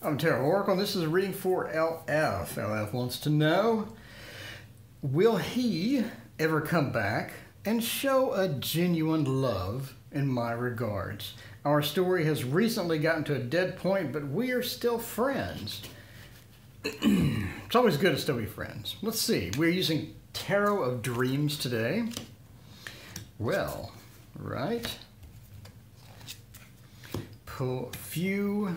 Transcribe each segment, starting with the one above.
I'm TarotOracle, and this is a reading for LF. LF wants to know, will he ever come back and show a genuine love in my regards? Our story has recently gotten to a dead point, but we are still friends. It's always good to still be friends. Let's see. We're using Tarot of Dreams today. Well, right. Pull a few.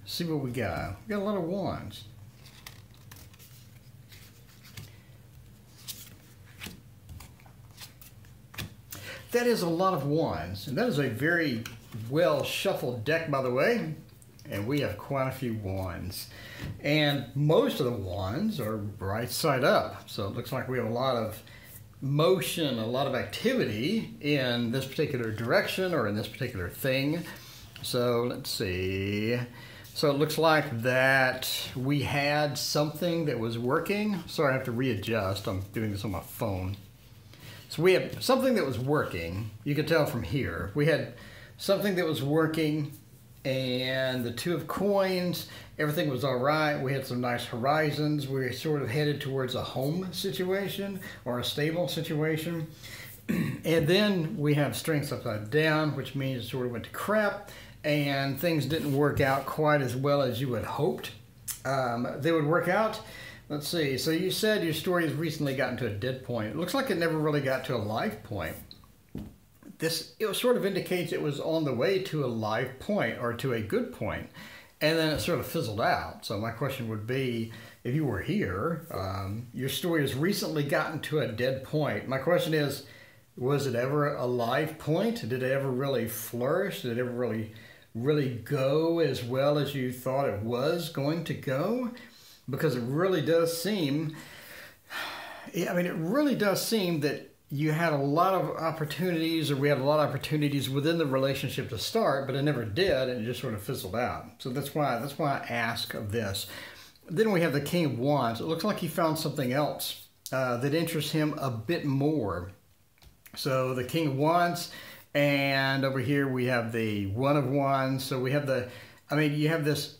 See what we got. We got a lot of wands. That is a lot of wands, and that is a very well shuffled deck, by the way. And we have quite a few wands. And most of the wands are right side up. So it looks like we have a lot of motion, a lot of activity in this particular direction or in this particular thing. So let's see. So it looks like that we had something that was working. Sorry, I have to readjust. I'm doing this on my phone. So we have something that was working. You can tell from here. We had something that was working, and the Two of Coins, everything was all right. We had some nice horizons. We were sort of headed towards a home situation or a stable situation. And then we have Strength upside down, which means it sort of went to crap, and things didn't work out quite as well as you had hoped they would work out. Let's see. So you said your story has recently gotten to a dead point. It looks like it never really got to a live point. It sort of indicates it was on the way to a live point or to a good point, and then it sort of fizzled out. So my question would be, if you were here, your story has recently gotten to a dead point. My question is, was it ever a live point? Did it ever really flourish? Did it ever really go as well as you thought it was going to go? Because it really does seem, I mean, it really does seem that you had a lot of opportunities, or we had a lot of opportunities within the relationship to start, but it never did, and it just sort of fizzled out. So that's why I ask of this. Then we have the King of Wands. It looks like he found something else that interests him a bit more. So the King of Wands, and over here we have the One of Wands. So we have the, I mean, you have this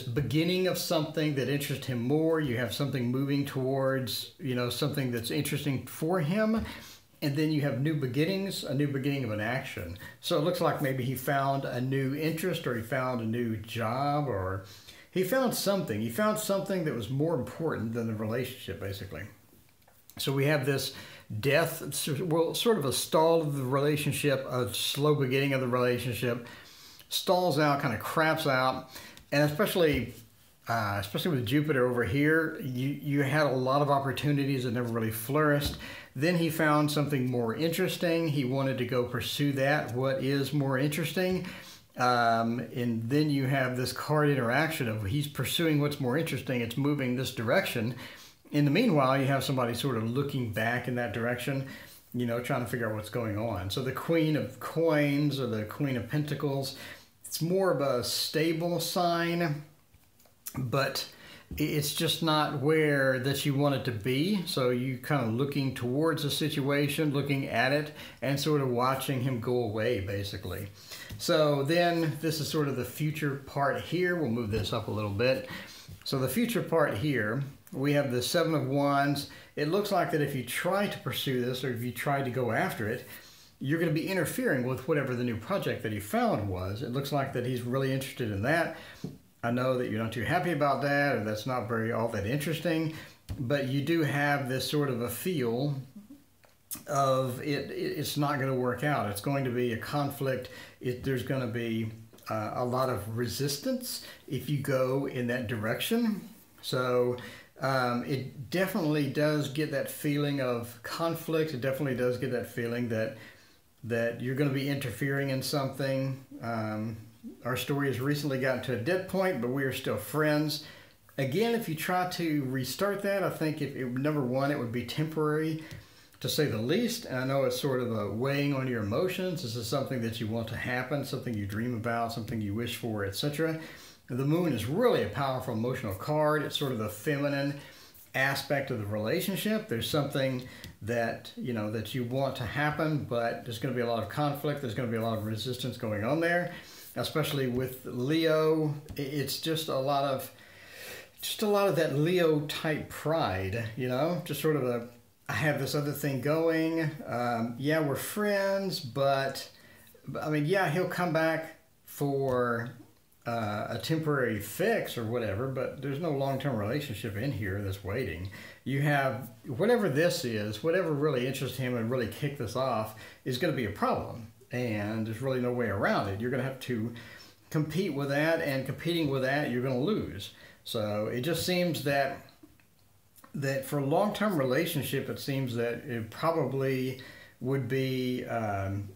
beginning of something that interests him more. You have something moving towards, something that's interesting for him. And then you have new beginnings, a new beginning of an action. So it looks like maybe he found a new interest, or he found a new job, or he found something. He found something that was more important than the relationship, basically. So we have this death, well, sort of a stall of the relationship, a slow beginning of the relationship, stalls out, kind of craps out. And especially with Jupiter over here, you had a lot of opportunities that never really flourished. Then he found something more interesting. He wanted to go pursue that. What is more interesting? And then you have this card interaction of he's pursuing what's more interesting. It's moving this direction. In the meanwhile, you have somebody sort of looking back in that direction, trying to figure out what's going on. So the Queen of Coins, or the Queen of Pentacles, it's more of a stable sign, but it's just not where that you want it to be. So you kind of looking towards the situation, looking at it, and sort of watching him go away, basically. So then this is sort of the future part here. We'll move this up a little bit. So the future part here, we have the Seven of Wands. It looks like that if you try to pursue this, or if you try to go after it, you're going to be interfering with whatever the new project that he found was. It looks like that he's really interested in that. I know that you're not too happy about that, or that's not all that interesting, but you do have this sort of a feel of it's not going to work out. It's going to be a conflict. There's going to be a lot of resistance if you go in that direction. So it definitely does get that feeling of conflict. It definitely does get that feeling that you're going to be interfering in something. Our story has recently gotten to a dead point, but we are still friends. Again, if you try to restart that, I think number one, it would be temporary, to say the least. And I know it's sort of a weighing on your emotions. This is something that you want to happen, something you dream about, something you wish for, etc. The Moon is really a powerful emotional card. It's sort of the feminine aspect of the relationship. There's something that that you want to happen, but there's going to be a lot of conflict. There's going to be a lot of resistance going on there. especially with Leo. It's just a lot of that Leo type pride, you know, just sort of I have this other thing going. Yeah, we're friends, but I mean, yeah, he'll come back for a temporary fix or whatever, but there's no long-term relationship in here that's waiting. You have whatever this is, whatever really interests him and really kick this off is going to be a problem, and there's really no way around it. You're going to have to compete with that, and competing with that, you're going to lose. So it just seems that for a long-term relationship, it seems that it probably would be,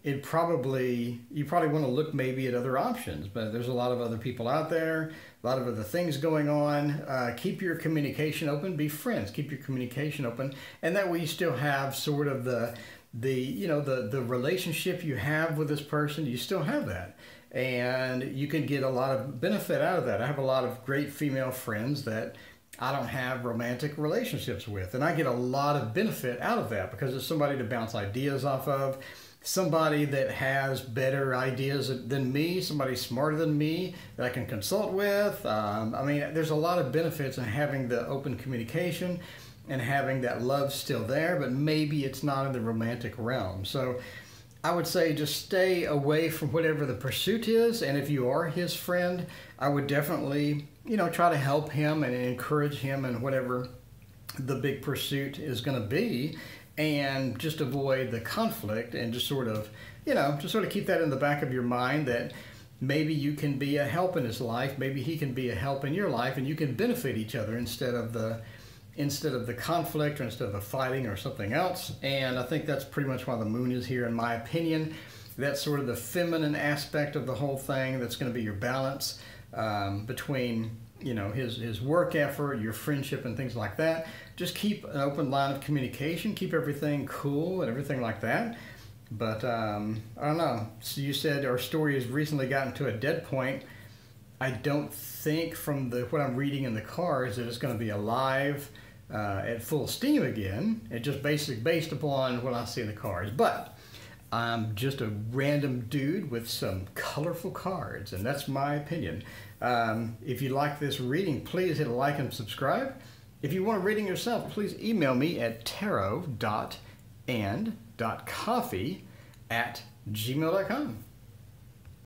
you probably want to look maybe at other options, but there's a lot of other people out there, a lot of other things going on. Keep your communication open, be friends, keep your communication open, and that way you still have sort of the relationship you have with this person, you still have that. And you can get a lot of benefit out of that. I have a lot of great female friends that I don't have romantic relationships with, and I get a lot of benefit out of that because it's somebody to bounce ideas off of, somebody that has better ideas than me, somebody smarter than me that I can consult with. I mean, there's a lot of benefits in having the open communication and having that love still there, but maybe it's not in the romantic realm. So I would say just stay away from whatever the pursuit is, and if you are his friend, I would definitely, you know, try to help him and encourage him in whatever the big pursuit is going to be, and just avoid the conflict, and just sort of, you know, just sort of keep that in the back of your mind that maybe you can be a help in his life, maybe he can be a help in your life, and you can benefit each other instead of the conflict, or instead of the fighting or something else. And I think that's pretty much why the moon is here, in my opinion. That's sort of the feminine aspect of the whole thing. That's going to be your balance between, you know, his work effort, your friendship, and things like that. Just keep an open line of communication, keep everything cool and everything like that. But I don't know. So you said our story has recently gotten to a dead point. I don't think from what I'm reading in the cards that it's going to be alive at full steam again. It's just basically based upon what I see in the cards. But I'm just a random dude with some colorful cards, and that's my opinion. If you like this reading, please hit like and subscribe. If you want a reading yourself, please email me at tarot.and.coffee@gmail.com.